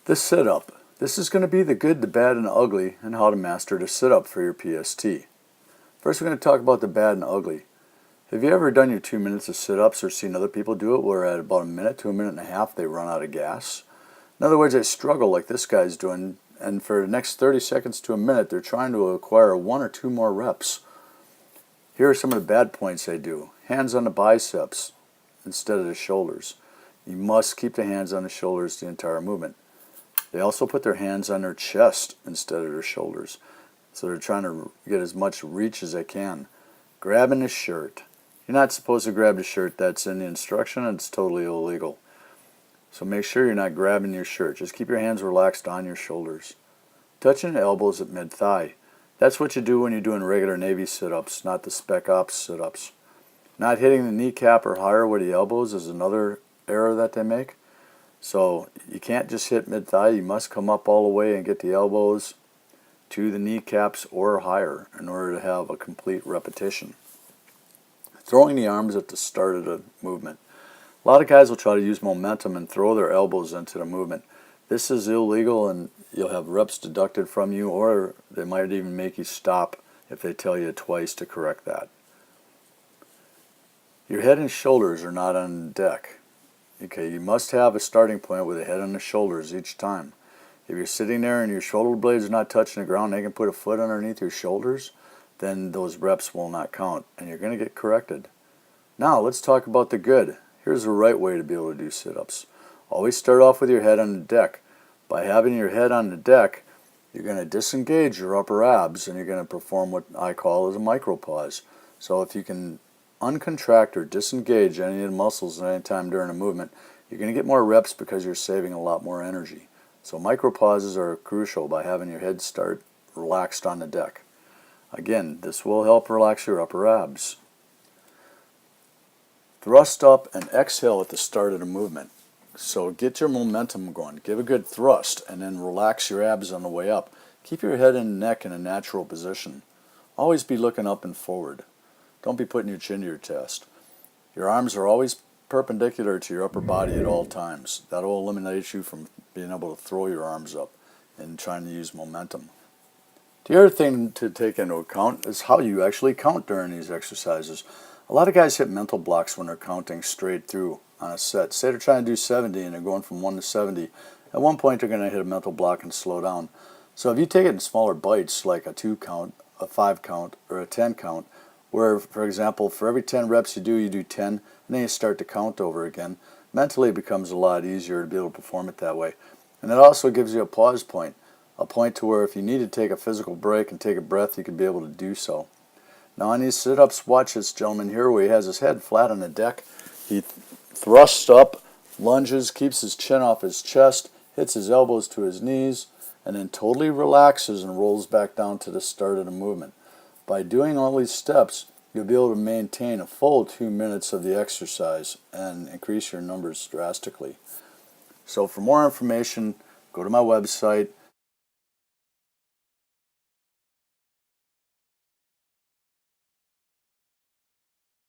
The sit-up. This is going to be the good, the bad, and the ugly, and how to master the sit-up for your PST. First, we're going to talk about the bad and ugly. Have you ever done your 2 minutes of sit-ups or seen other people do it where at about a minute to a minute and a half they run out of gas? In other words, they struggle like this guy's doing, and for the next 30 seconds to a minute they're trying to acquire 1 or 2 more reps. Here are some of the bad points they do. Hands on the biceps instead of the shoulders. You must keep the hands on the shoulders the entire movement. They also put their hands on their chest instead of their shoulders. So they're trying to get as much reach as they can. Grabbing the shirt. You're not supposed to grab the shirt. That's in the instruction and it's totally illegal. So make sure you're not grabbing your shirt. Just keep your hands relaxed on your shoulders. Touching the elbows at mid-thigh. That's what you do when you're doing regular Navy sit-ups, not the Spec Ops sit-ups. Not hitting the kneecap or higher with the elbows is another error that they make. So you can't just hit mid-thigh. You must come up all the way and get the elbows to the kneecaps or higher in order to have a complete repetition. Throwing the arms at the start of the movement. A lot of guys will try to use momentum and throw their elbows into the movement. This is illegal and you'll have reps deducted from you, or they might even make you stop if they tell you twice to correct that. Your head and shoulders are not on the deck. Okay, you must have a starting point with the head and the shoulders each time. If you're sitting there and your shoulder blades are not touching the ground, they can put a foot underneath your shoulders, then those reps will not count and you're going to get corrected. Now let's talk about the good. Here's the right way to be able to do sit-ups. Always start off with your head on the deck. By having your head on the deck, you're going to disengage your upper abs and you're going to perform what I call as a micropause. So if you can uncontract or disengage any of the muscles at any time during a movement, you're going to get more reps because you're saving a lot more energy. So micropauses are crucial by having your head start relaxed on the deck. Again, this will help relax your upper abs. Thrust up and exhale at the start of the movement. So get your momentum going. Give a good thrust and then relax your abs on the way up. Keep your head and neck in a natural position. Always be looking up and forward. Don't be putting your chin to your chest. Your arms are always perpendicular to your upper body at all times. That will eliminate you from being able to throw your arms up and trying to use momentum. The other thing to take into account is how you actually count during these exercises. A lot of guys hit mental blocks when they're counting straight through on a set. Say they're trying to do 70 and they're going from 1 to 70. At one point they're going to hit a mental block and slow down. So if you take it in smaller bites like a 2 count, a 5 count, or a 10 count, where, for example, for every 10 reps you do 10, and then you start to count over again. Mentally it becomes a lot easier to be able to perform it that way. And it also gives you a pause point, a point to where if you need to take a physical break and take a breath, you can be able to do so. Now on these sit-ups, watch this gentleman here where he has his head flat on the deck. He thrusts up, lunges, keeps his chin off his chest, hits his elbows to his knees, and then totally relaxes and rolls back down to the start of the movement. By doing all these steps, you'll be able to maintain a full 2 minutes of the exercise and increase your numbers drastically. So for more information, go to my website,